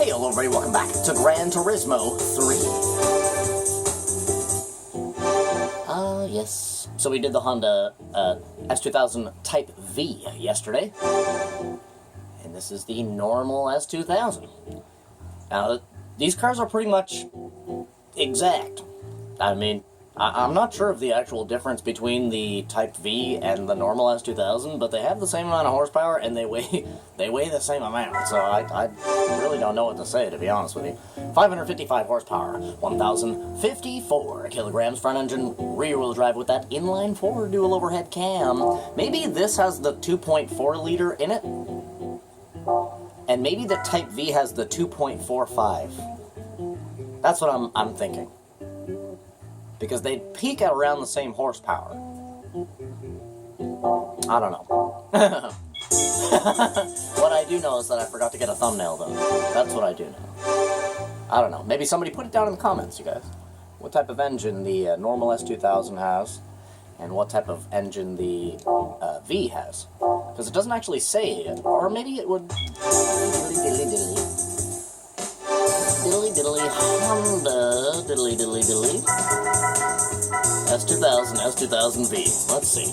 Hey, hello everybody, welcome back to Gran Turismo 3. Yes. So we did the Honda S2000 Type V yesterday. And this is the normal S2000. Now, these cars are pretty much exact. I mean, I'm not sure of the actual difference between the Type V and the normal S2000, but they have the same amount of horsepower and they weigh the same amount. So I really don't know what to say, to be honest with you. 555 horsepower, 1,054 kilograms front engine, rear-wheel drive with that inline-4 dual overhead cam. Maybe this has the 2.4 liter in it, and maybe the Type V has the 2.45. That's what I'm thinking. Because they peak at around the same horsepower. I don't know. What I do know is that I forgot to get a thumbnail, though. That's what I do know. I don't know. Maybe somebody put it down in the comments, you guys. What type of engine the normal S2000 has, and what type of engine the V has. Because it doesn't actually say it, or maybe it would... Diddly diddly Honda, diddly diddly diddly. S2000V. Let's see.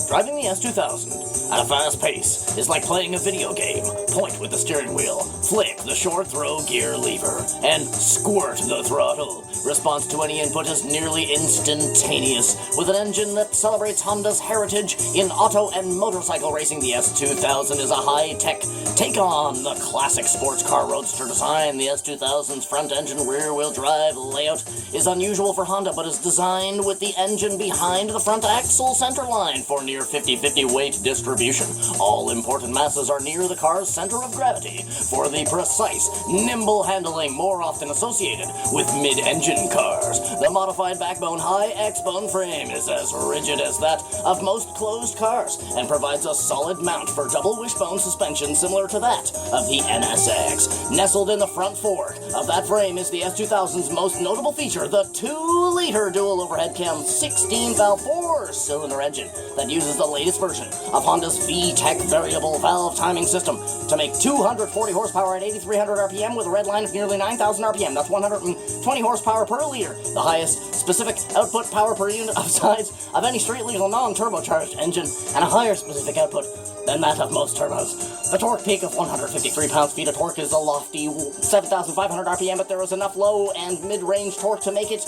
Driving the S2000 at a fast pace is like playing a video game. Point with the steering wheel, flick the short throw gear lever, and squirt the throttle. Response to any input is nearly instantaneous. With an engine that celebrates Honda's heritage in auto and motorcycle racing, the S2000 is a high-tech take on the classic sports car roadster design. The S2000's front-engine rear-wheel drive layout is unusual for Honda, but is designed with the engine behind the front axle centerline for near 50-50 weight distribution. All important masses are near the car's center of gravity for the precise, nimble handling more often associated with mid-engine cars. The modified backbone high X-bone frame is as rigid as that of most closed cars and provides a solid mount for double wishbone suspension similar to that of the NSX. Nestled in the front fork of that frame is the S2000's most notable feature, the 2-liter dual overhead cam 16-valve 4-cylinder engine that uses the latest version of Honda's VTEC variable valve timing system to make 240 horsepower at 8,300 RPM with a red line of nearly 9,000 RPM. That's 120 horsepower per liter, the highest specific output power per unit of size of any street-legal non-turbocharged engine, and a higher specific output than that of most turbos. The torque peak of 153 pounds-feet of torque is a lofty 7,500 RPM, but there is enough low and mid-range torque to make it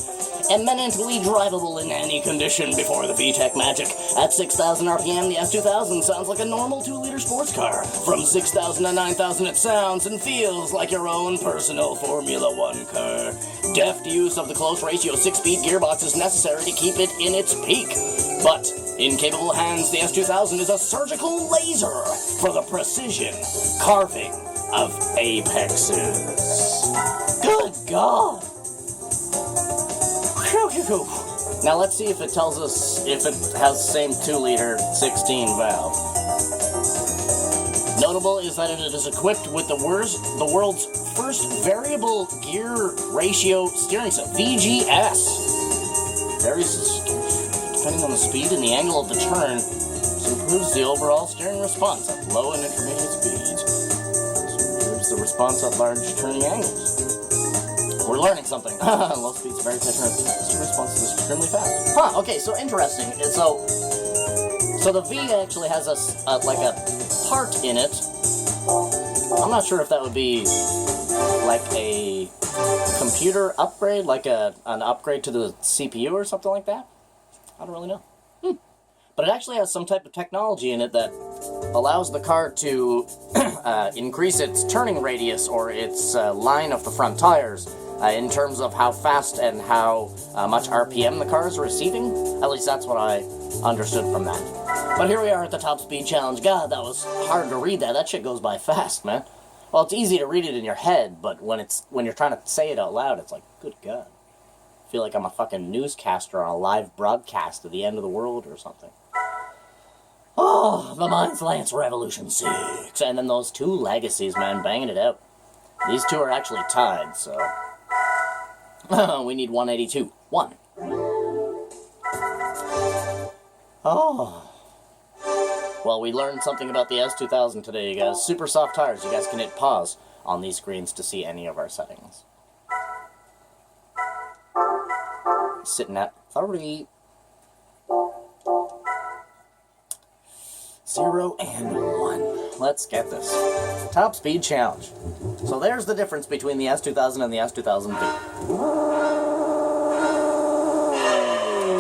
eminently drivable in any condition before the VTEC magic. At 6,000 RPM, the S2000 sounds like a normal 2-liter sports car. From 6,000 to 9,000, it sounds and feels like your own personal Formula One car. Deft use of the close ratio 6-speed gearbox is necessary to keep it in its peak. But in capable hands, the S2000 is a surgical laser for the precision carving of apexes. Good God! Now let's see if it tells us if it has the same 2-liter 16-valve. Notable is that it is equipped with the world's first variable gear ratio steering system, VGS. Varies depending on the speed and the angle of the turn, so improves the overall steering response at low and intermediate speeds. So improves the response at large turning angles. We're learning something. Low speeds, very tight turns. Steering response is extremely fast. Huh, okay, so interesting. So the V actually has a part in it. I'm not sure if that would be like a computer upgrade, like an upgrade to the CPU or something like that. I don't really know. But it actually has some type of technology in it that allows the car to increase its turning radius or its line of the front tires in terms of how fast and how much RPM the car is receiving. At least that's what I understood from that. But here we are at the top speed challenge. God, that was hard to read that. That shit goes by fast, man. Well, it's easy to read it in your head, but when you're trying to say it out loud, it's like, good God. I feel like I'm a fucking newscaster on a live broadcast of the end of the world or something. Oh, the Mines Lance Revolution 6. And then those two legacies, man, banging it out. These two are actually tied, so... we need 182. 1. Oh. Well, we learned something about the S2000 today, you guys. Super soft tires. You guys can hit pause on these screens to see any of our settings. Sitting at 30. 0 and 1. Let's get this. Top speed challenge. So there's the difference between the S2000 and the S2000V.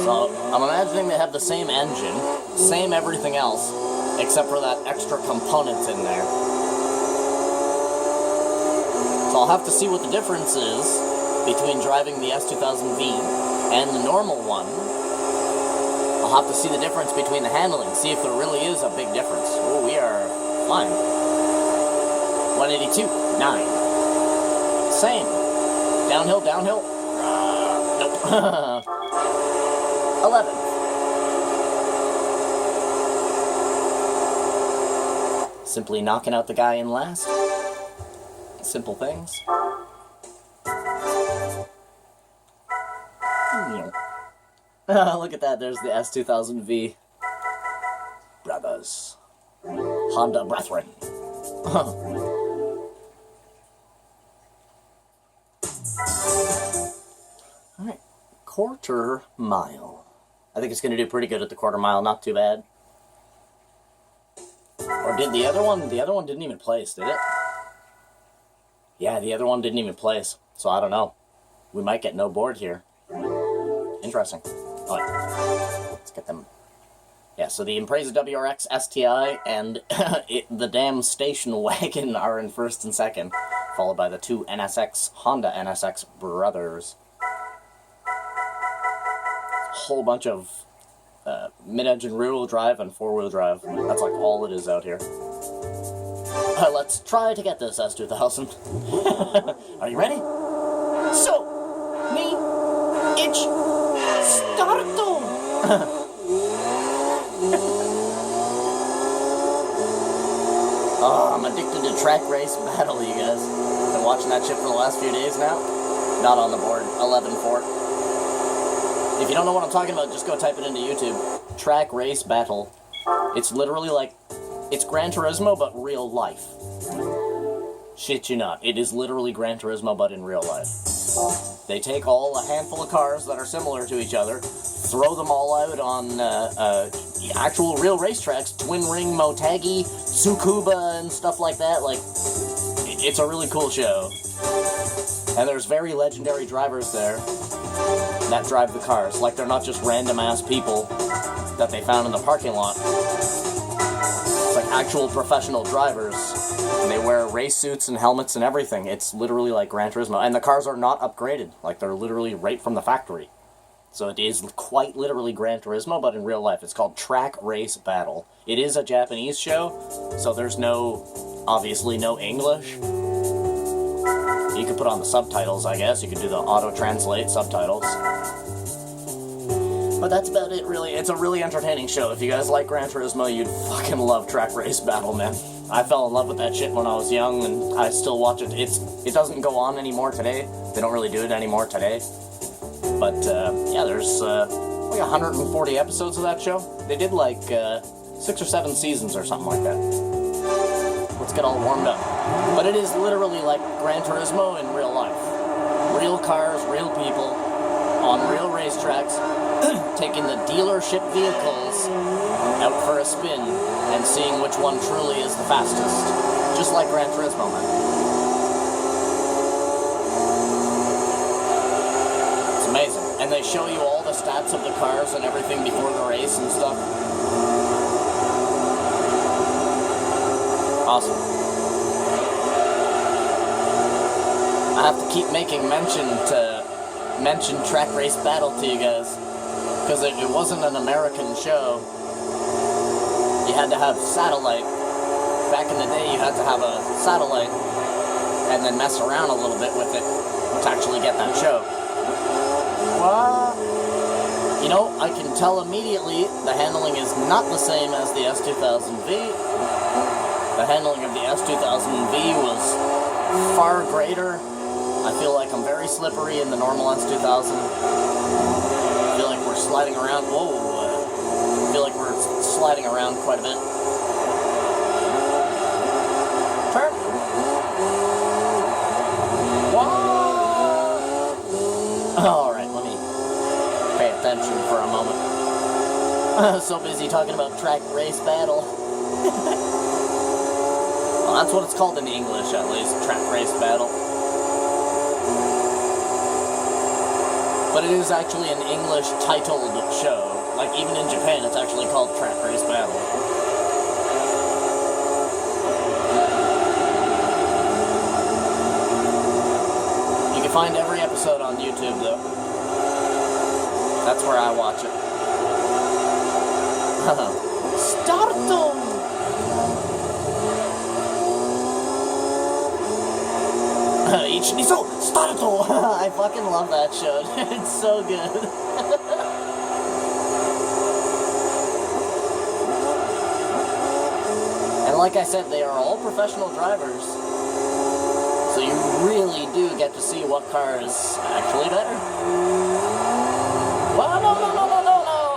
So I'm imagining they have the same engine, same everything else, except for that extra components in there. So I'll have to see what the difference is between driving the S2000V and the normal one. I'll have to see the difference between the handling, see if there really is a big difference. Oh, we are flying. 182, 9. Same. Downhill, downhill. Nope. 11. Simply knocking out the guy in last. Simple things. Look at that, there's the S2000V. Brothers. Honda brethren. Alright, quarter mile. I think it's going to do pretty good at the quarter mile, not too bad. Or did the other one? The other one didn't even place, did it? Yeah, the other one didn't even place, so I don't know. We might get no board here. Interesting. Alright, let's get them. Yeah, so the Impreza WRX STI and the damn station wagon are in first and second, followed by the two NSX, Honda NSX brothers. Whole bunch of mid-engine rear-wheel drive and four-wheel drive. That's like all it is out here. Let's try to get this S2000. Are you ready? So, me, itch, starto! Oh, I'm addicted to track race battle, you guys. Been watching that shit for the last few days now. Not on the board. 11-4. If you don't know what I'm talking about, just go type it into YouTube. Track race battle. It's literally like, it's Gran Turismo, but real life. Shit you not. It is literally Gran Turismo, but in real life. They take a handful of cars that are similar to each other, throw them all out on actual real racetracks, Twin Ring, Motegi, Tsukuba, and stuff like that. Like, it's a really cool show. And there's very legendary drivers there that drive the cars. Like, they're not just random-ass people that they found in the parking lot. It's like actual professional drivers. And they wear race suits and helmets and everything. It's literally like Gran Turismo. And the cars are not upgraded. Like, they're literally right from the factory. So it is quite literally Gran Turismo, but in real life. It's called Track Race Battle. It is a Japanese show, so there's obviously no English. You could put on the subtitles, I guess. You could do the auto-translate subtitles. But that's about it, really. It's a really entertaining show. If you guys like Gran Turismo, you'd fucking love Track Race Battle, man. I fell in love with that shit when I was young, and I still watch it. It doesn't go on anymore today. They don't really do it anymore today. But, yeah, there's like 140 episodes of that show. They did like 6 or 7 seasons or something like that. Let's get all warmed up. But it is literally like Gran Turismo in real life. Real cars, real people, on real racetracks, taking the dealership vehicles out for a spin and seeing which one truly is the fastest. Just like Gran Turismo, man. It's amazing. And they show you all the stats of the cars and everything before the race and stuff. Awesome. I have to keep making mention Track Race Battle to you guys, because it wasn't an American show. You had to have satellite. Back in the day, you had to have a satellite and then mess around a little bit with it to actually get that show. Well, you know, I can tell immediately the handling is not the same as the S2000V. The handling of the S2000V was far greater. I feel like I'm very slippery in the normal S2000. I feel like we're sliding around. Whoa. I feel like we're sliding around quite a bit. Turn. attention for a moment. So busy talking about track race battle. Well, that's what it's called in English, at least, track race battle. But it is actually an English titled show. Like, even in Japan, it's actually called Track Race Battle. You can find every episode on YouTube, though. That's where I watch it. Starto! Ichiniso, starto! I fucking love that show. It's so good. And like I said, they are all professional drivers. So you really do get to see what car is actually better. Well, no.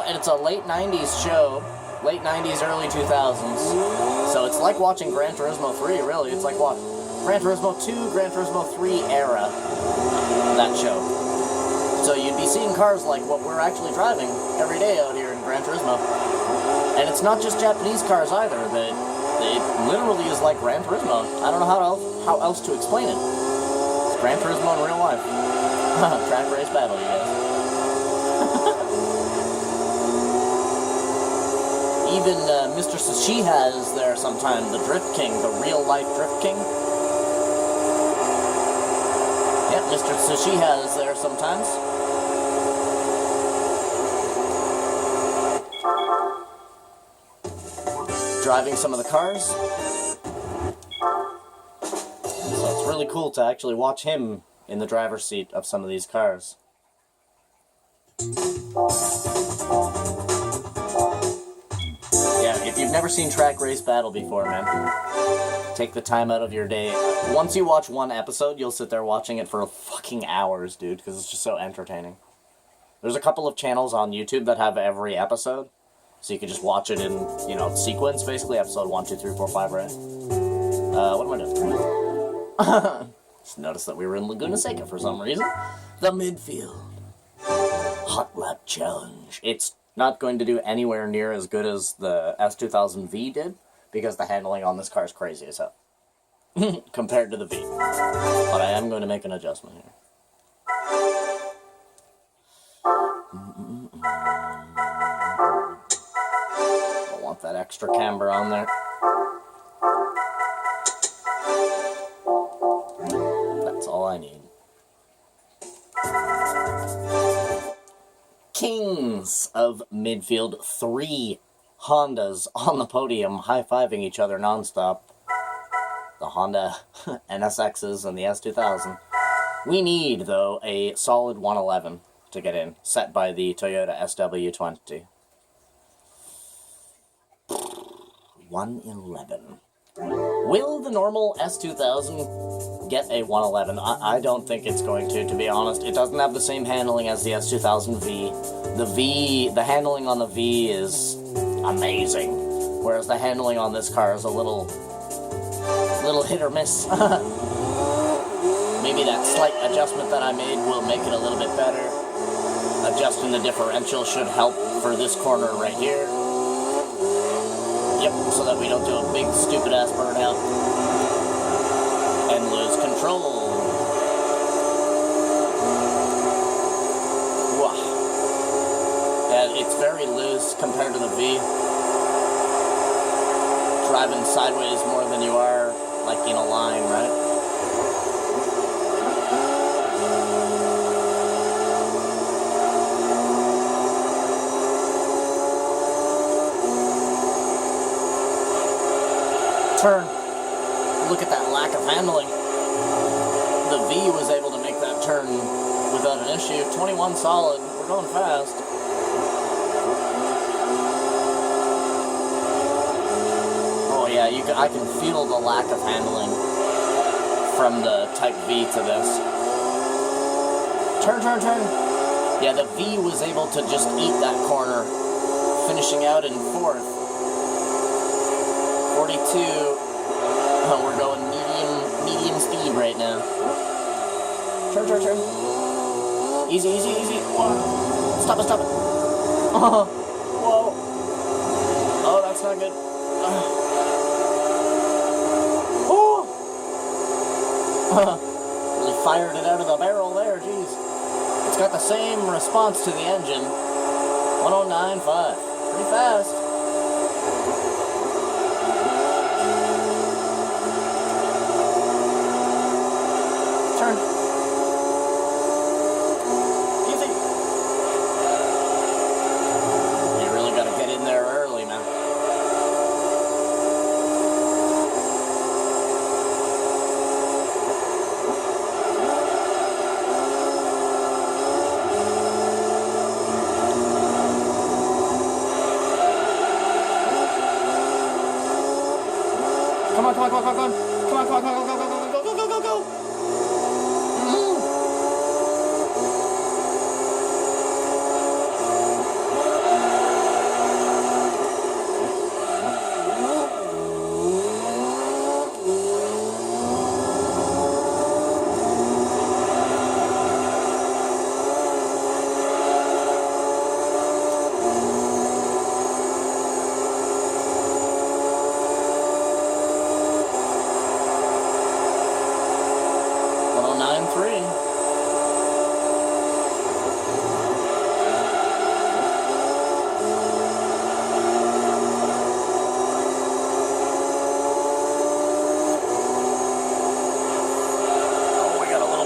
And it's a late 90s show. Late 90s, early 2000s. So it's like watching Gran Turismo 3, really. It's like what? Gran Turismo 2, Gran Turismo 3 era. That show. So you'd be seeing cars like what we're actually driving every day out here in Gran Turismo. And it's not just Japanese cars either. They literally is like Gran Turismo. I don't know how else to explain it. It's Gran Turismo in real life. Track race battle, you guys. Even Mr. Sushiha is there sometime, the Drift King, the real-life Drift King. Yep, Mr. Sushiha is there sometimes. Driving some of the cars. So it's really cool to actually watch him in the driver's seat of some of these cars. Yeah, if you've never seen Track Race Battle before, man, take the time out of your day. Once you watch one episode, you'll sit there watching it for fucking hours, dude, because it's just so entertaining. There's a couple of channels on YouTube that have every episode, so you can just watch it in, you know, sequence, basically, episode 1, 2, 3, 4, 5, right? What am I doing? Just noticed that we were in Laguna Seca for some reason. The midfield. Hot lap challenge. It's not going to do anywhere near as good as the S2000V did, because the handling on this car is crazy as hell. Compared to the V. But I am going to make an adjustment here. I want that extra camber on there. That's all I need. Kings of midfield, 3 Hondas on the podium, high-fiving each other nonstop. The Honda NSXs and the S2000. We need, though, a solid 111 to get in, set by the Toyota SW20. 111. Will the normal S2000 get a 111? I don't think it's going to be honest. It doesn't have the same handling as the S2000V. The handling on the V is amazing, whereas the handling on this car is a little hit or miss. Maybe that slight adjustment that I made will make it a little bit better. Adjusting the differential should help for this corner right here. Yep, so that we don't do a big stupid ass burnout and lose control. Wow. And it's very loose compared to the V. Driving sideways more than you are, like, in a line, right? Turn. Look at that lack of handling. The V was able to make that turn without an issue. 21 solid. We're going fast. Oh yeah, I can feel the lack of handling from the Type V to this. Turn. Yeah, the V was able to just eat that corner, finishing out in 4th. 42. Oh, we're going medium speed right now. Turn. Easy. 1, Stop it, stop it. Oh, whoa. Oh, that's not good. Really fired it out of the barrel there, jeez. It's got the same response to the engine. 1095. Pretty fast. Turn. Easy. You really gotta get in there early, man. Come on, come on, come on, come on, come on, come on, come on, come on, go, go, go, go, go, go, go, go.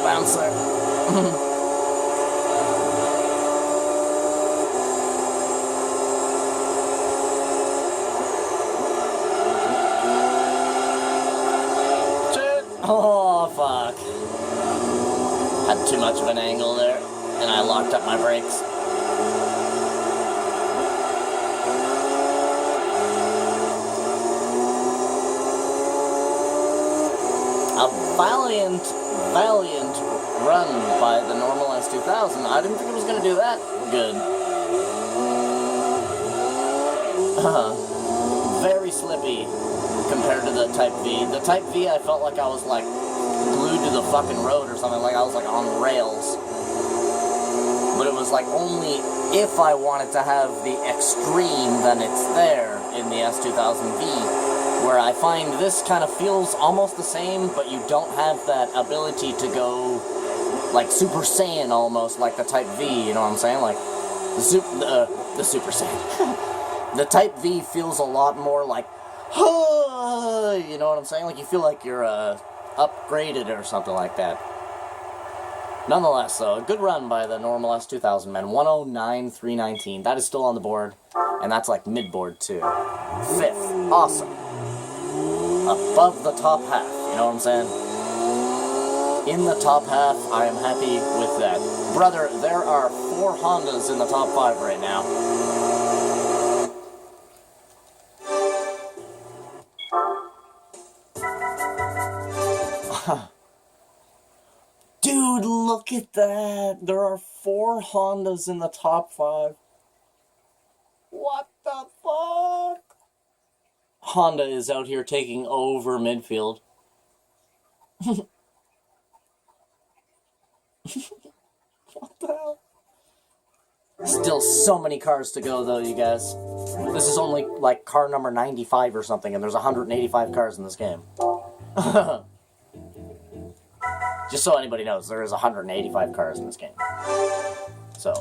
Bounce there. Shit. Oh, fuck. Had too much of an angle there, and I locked up my brakes. A valiant run by the normal S2000. I didn't think it was going to do that good. Very slippy compared to the Type V. The Type V, I felt like I was like glued to the fucking road or something, like I was like on rails. But it was like only if I wanted to have the extreme, then it's there in the S2000V. Where I find this kind of feels almost the same, but you don't have that ability to go like Super Saiyan almost, like the Type V, you know what I'm saying? Like the Super Saiyan. The Type V feels a lot more like, you know what I'm saying? Like you feel like you're upgraded or something like that. Nonetheless, though, a good run by the normal S2000, man. 109,319. That is still on the board, and that's like mid-board too. 5th, awesome. Above the top half, you know what I'm saying? In the top half, I am happy with that. Brother, there are 4 Hondas in the top 5 right now. Dude, look at that! There are 4 Hondas in the top 5. What the fuck? Honda is out here taking over midfield. What the hell? Still so many cars to go, though, you guys. This is only, like, car number 95 or something, and there's 185 cars in this game. Just so anybody knows, there is 185 cars in this game. So,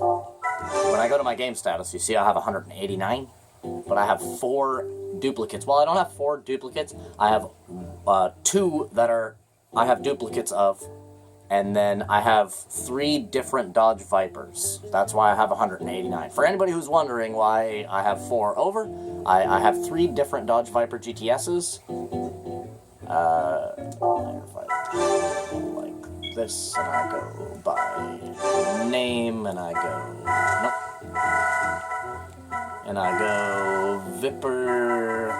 when I go to my game status, you see I have 189, but I have 4 duplicates. Well, I don't have 4 duplicates. I have 2 that I have duplicates of, and then I have 3 different Dodge Vipers. That's why I have 189. For anybody who's wondering why I have 4 over, I have 3 different Dodge Viper GTSs. Like this, and I go by name, and I go, nope. And I go Viper,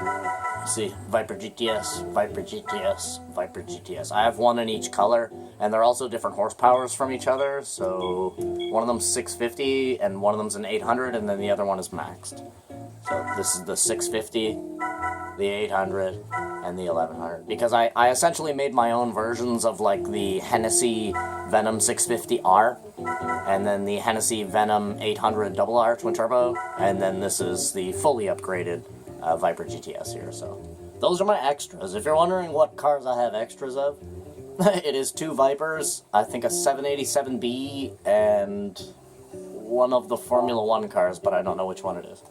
see, Viper GTS, Viper GTS, Viper GTS. I have 1 in each color, and they're also different horsepowers from each other, so one of them's 650, and one of them's an 800, and then the other one is maxed. So this is the 650, the 800, and the 1100. Because I essentially made my own versions of, like, the Hennessy Venom 650R, and then the Hennessy Venom 800 RR twin turbo, and then this is the fully upgraded Viper GTS here, so. Those are my extras. If you're wondering what cars I have extras of, it is 2 Vipers, I think a 787B, and one of the Formula 1 cars, but I don't know which one it is.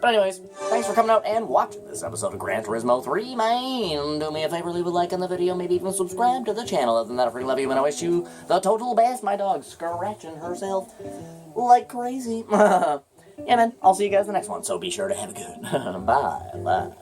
But anyways, thanks for coming out and watching this episode of Gran Turismo 3, man. Do me a favor, leave a like on the video, maybe even subscribe to the channel. Other than that, I freaking love you, and I wish you the total best. My dog's scratching herself like crazy. Yeah, man, I'll see you guys in the next one, so be sure to have a good. Bye.